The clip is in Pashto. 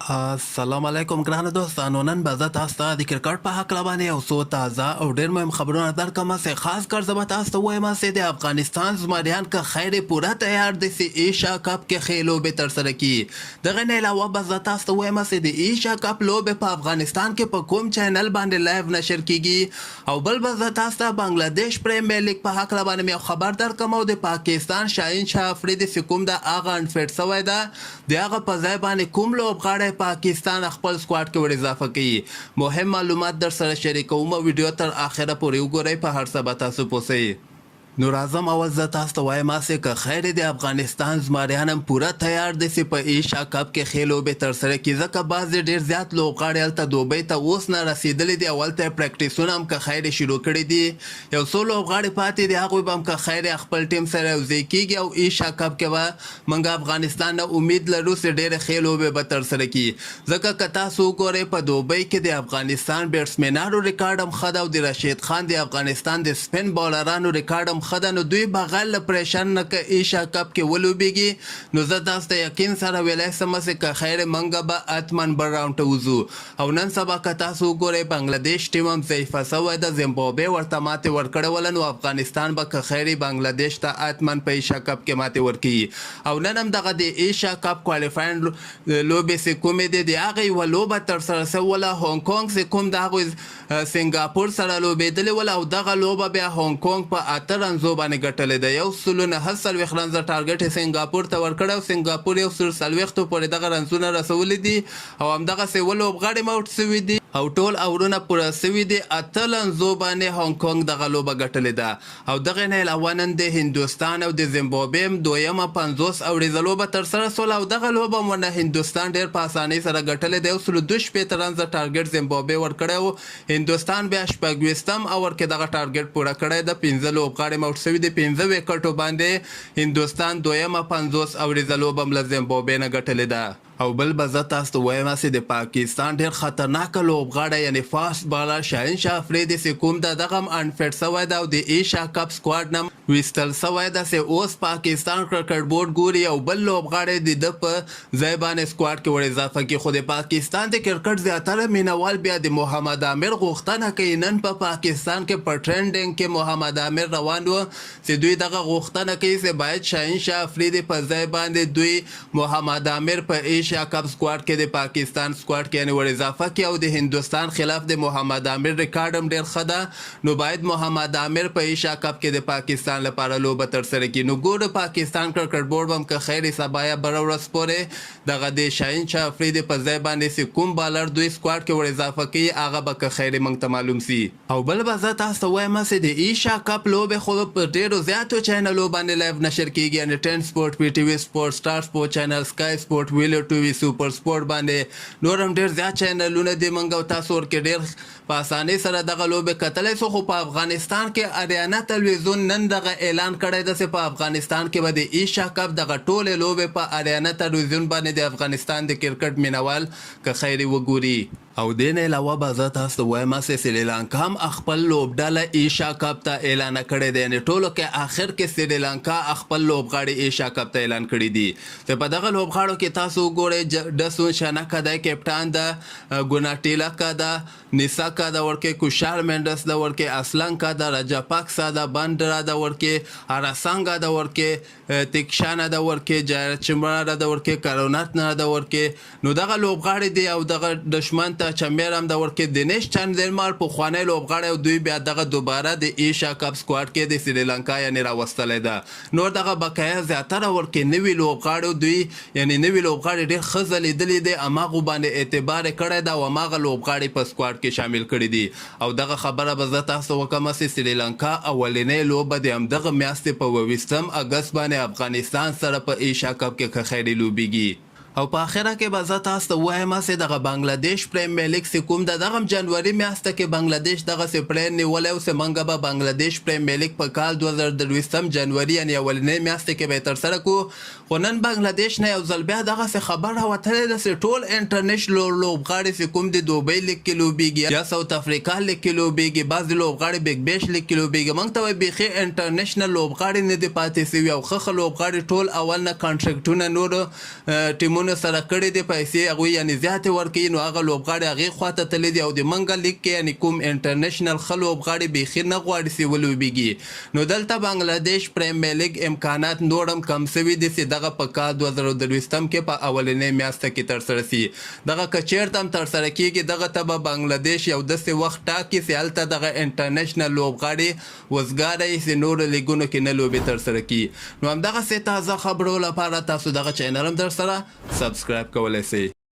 السلام علیکم ګرانو دوستانو. نن به زه تاسو ته د کرکټ په هکله باندې یو څو تازه او ډېر مهم خبرونه درکړم. چې خاص کر زه به تاسو ته وایم چې د افغانستان زمریان که خیر پوره تیار دي چې ایشیا کپ کې ښې لوبې ترسره کړي. دغه نه علاوه به زه تاسو ته وایم چې د ایشیا کپ لوبې په افغانستان کې په کوم چینل باندې لایو نشر کیږي. او بل به زه تاسو ته بنگلادیش پریمیر لیګ په هکله باندې یو خبر درکړم. او د پاکستان شاهین شاه افریدي چې کوم د هغه انفیټ شوی ده د هغه په ځای باندې کوم لوبغاړی پاکستان خپل سکواډ کې ور اضافه کوي. مهم معلومات در سره شریکوم. ویډیو تر اخره پورې وګورئ، په هر څه به تاسو پوهیږئ. نو راځم اول زه تاسو ته وایم چې که خیر د افغانستان زمریان هم پوره تیار دي چې په ایشیا کپ کې ښې لوبې ترسره کړي. ځکه بعضې ډېر زیات لوبغاړي هلته دوبۍ ته اوس نه رسېدلي دي او هلته یې پریکټسونه هم که خیر شروع کړي دي. یو څو لوبغاړي پاتې دي، هغوی به هم که خیر خپل ټیم سره یوځای کېږي او ایشیا کپ کې به موږ افغانستان نه امید لرو چې ډېرې ښې لوبې به ترسره کړي. ځکه که تاسو وګورئ په دوبۍ کې د افغانستان بیټسمینانو ریکارډ هم ښه ده او د رشید خان د افغانستان د سپین بالرانو ریکارډ هم ښه ده. نو دوی بغیر له پریشر نه که ایشیا کپ کې ولوبېږي نو زه تاسو ته یقین سره ویلی شم چې که خیر موږ به حتماً بل راونډ ته وځو. او نن سبا که تاسو وګورئ بنګلادیش ټیم هم ضعیفه شوی ده، زیمبابوې ورته ماتې ورکړې وله. نو افغانستان به که خیر بنګلادیش ته حتماً په ایشیا کپ کې ماتې ورکوي. او نن هم دغه د ایشیا کپ کوالیفاین لوبې چې کومې دي د هغې یوه لوبه ترسره شوله. هونګ کونګ چې کوم د هغوی سنګاپور سره لوبېدلې وله او دغه لوبه بیا هونګ کونګ په 8 رنزو باندې ګټلې ده. 109 رنزه ټارګټ یې سنګاپور ته ورکړی او سنګاپور 140 پورې دغه رنزونه رسولي دي او همدغسې اووه لوبغاړي موټ شوي دي او ټول اورونه پوره شوي دي. 8 رنزو باندې هونګ کونګ دغه لوبه ګټلې ده. او دغې نه علاوه نن د هندوستان او د زیمبابوې هم دویمه 50 اوریزه لوبه ترسره شوله او دغه لوبه هم هندوستان ډېر په اسانۍ سره ګټلې ده. 162 رنزه ټارګټ زیمبابوې ورکړی او هندوستان بیا 26 اور کې دغه ټارګټ پوره کړی ده. 15 لوبغاړي موټ شوي دي. 15 وکټو باندې هندوستان دویمه 50 اوریزه لوبه هم له زیمبابوې نه ګټلې ده. او بل به زه تاسو ته وایم چې د پاکستان ډېر خطرناکه لوبغاړی یعنې فاست بالر شاهین شاه افریدي چې کوم ده دغه هم انفیټ شوی ده او د ایشیا کپ سکواډ نه ویستل شوی ده چې اوس پاکستان کرکټ بورډ ګوري او بل لوبغاړی د ده په ځای باندې سکواډ کې ور اضافه کړي. خو د پاکستان د کرکټ زیاتره مینوال بیا د محمد عامر غوښتنه کوي. نن په پاکستان کې په ټرینډینګ کې محمد عامر روان و چې دوی دغه غوښتنه کوي چې باید شاهین شاه افریدي په ځای باندې دوی محمد عامر په ایشیا کپ سکواډ کې د پاکستان سکواډ کې یعنې ور اضافه کړي. او د هندوستان خلاف د محمد عامر ریکارډ هم ډېر ښه ده. نو باید محمد عامر په ایشیا کپ کې د پاکستان لپاره لوبه ترسره کړي. نو ګورو پاکستان کرکټ بورډ هم که خیر سبا یا بله ورځ پورې دغه د شاهین شاه افریدي په ځای باندې چې کوم بالر دوی سکواډ کې ور اضافه کوي هغه به که خیر موږ ته معلوم سي. او بل به زه تاسو ته وایم چې د ایشیا کپ لوبې خو په ډېرو زیاتو چینلو باندې لایو نشر کیږي. یعنې 10 سپورټ، پی ټي وي سپورټ، سټار سپورټ چینل، سکای سپورټ، ویلو ټي وي، سوپر سپورټ باندې نور هم ډېر زیات چینلونه دي. موږ او تاسو ورکې ډېر په اسانۍ سره دغه لوبې کتلی شو. خو په افغانستان کې اریانا تلویزیون نن دغه اعلان کړی ده چې په افغانستان کې به د ایشیا کپ دغه ټولې لوبې په اریانا تلویزیون باندې د افغانستان د کرکټ مینوال که خیر وګوري. او دې نه علاوه به زه تاسو ته وایم چې سریلانکا هم خپل لوبډله ایشیا کپ ته اعلان کړی دی. یعنې ټولو کې آخر کې سریلانکا خپل لوبغاړي ایشیا کپ ته اعلان کړي دي. چې په دغه لوبغاړو کې تاسو وګورئ ډسون شنکه دی، کپټان ده، ګوناټیلکا ده، نیساکا ده ورکې، کوشال مینډس ده ورکې، اسلنکا ده، رجاپاکسا ده، بندرا ده ورکې، اراسانګا ده ورکې، تکشانا ده ورکې، جایرچمرا ده ورکې، کروناتنا ده ورکې. نو دغه لوبغاړي دي او دغه دشمن ته چمبر هم د ورکې دنیش چندرمال پخوانی لوبغاړی او دوی بیا دغه دوباره د ایشیا کپ سکواډ کې د سریلانکا یعنې راوستلی ده. نور دغه بقایا زیاتره ورکې نوي لوبغاړي دوی یعنې نوي لوبغاړي ډېر ښه ځلېدلي دي، هماغو باندې اعتبار یې کړی ده او هماغه لوبغاړي په سکواډ کې شامل کړي دي. او دغه خبره به زه تاسو ته وکړم چې سریلانکا اولنۍ لوبه د همدغه میاشتې په 28 اګست باندې افغانستان سره په ایشیا کپ کې که خیري لوبېږي. او په اخره کې به زه تاسو ته ووایم چې دغه بنګلادیش پریمیر لیګ چې کوم ده دغه هم جنوري میاشته کې بنګلادیش دغسې پلان نیولی و چې موږ به بنګلادیش پریمیر لیګ په کال 2023 جنوري یعنې اولنۍ میاشتې کې به یې ترسره کړو. خو نن بنگلاديش نه یو ځل بیا دغسې خبر راوتلی ده چې ټول انټرنیشنل لوبغاړي چې کوم د دوبۍ لیګ کې لوبېږي یا ساوت افریقا لیګ کې لوبېږي بعضې لوبغاړي بیګ بیش لیګ کې لوبېږي موږ ته وایي بیخي انټرنیشنل لوبغاړي نه دي پاتې سوي او ښه لوبغاړي ټول اول نه کانټرکټونه نورو ټیمونو سره کړي دي پیسې هغوی یعنې زیاتې ورکوي نو هغه لوبغاړي هغې خواته تللي دي او د منګه لیګ کې یعنې کوم انټرنیشنل ښه لوبغاړي بیخي نه غواړي چې ولوبېږي نو دلته بنګلاديش پریمیر لیګ امکانات نور هم کم سوي دي چې دغه په کال 2023 کې په اولنۍ میاشته کې ترسره سي دغه که چیرته هم ترسره کیږي دغه ته به بنګلاديش یو داسې وخت ټاکي چې هلته دغه انټرنیشنل لوبغاړي وزګاره یې چې نورو لیګونو کې نه لوبې ترسره کړي نو همدغسې تازه خبرو لپاره تاسو دغه چینل هم در سره سبسکرایب کولی سئ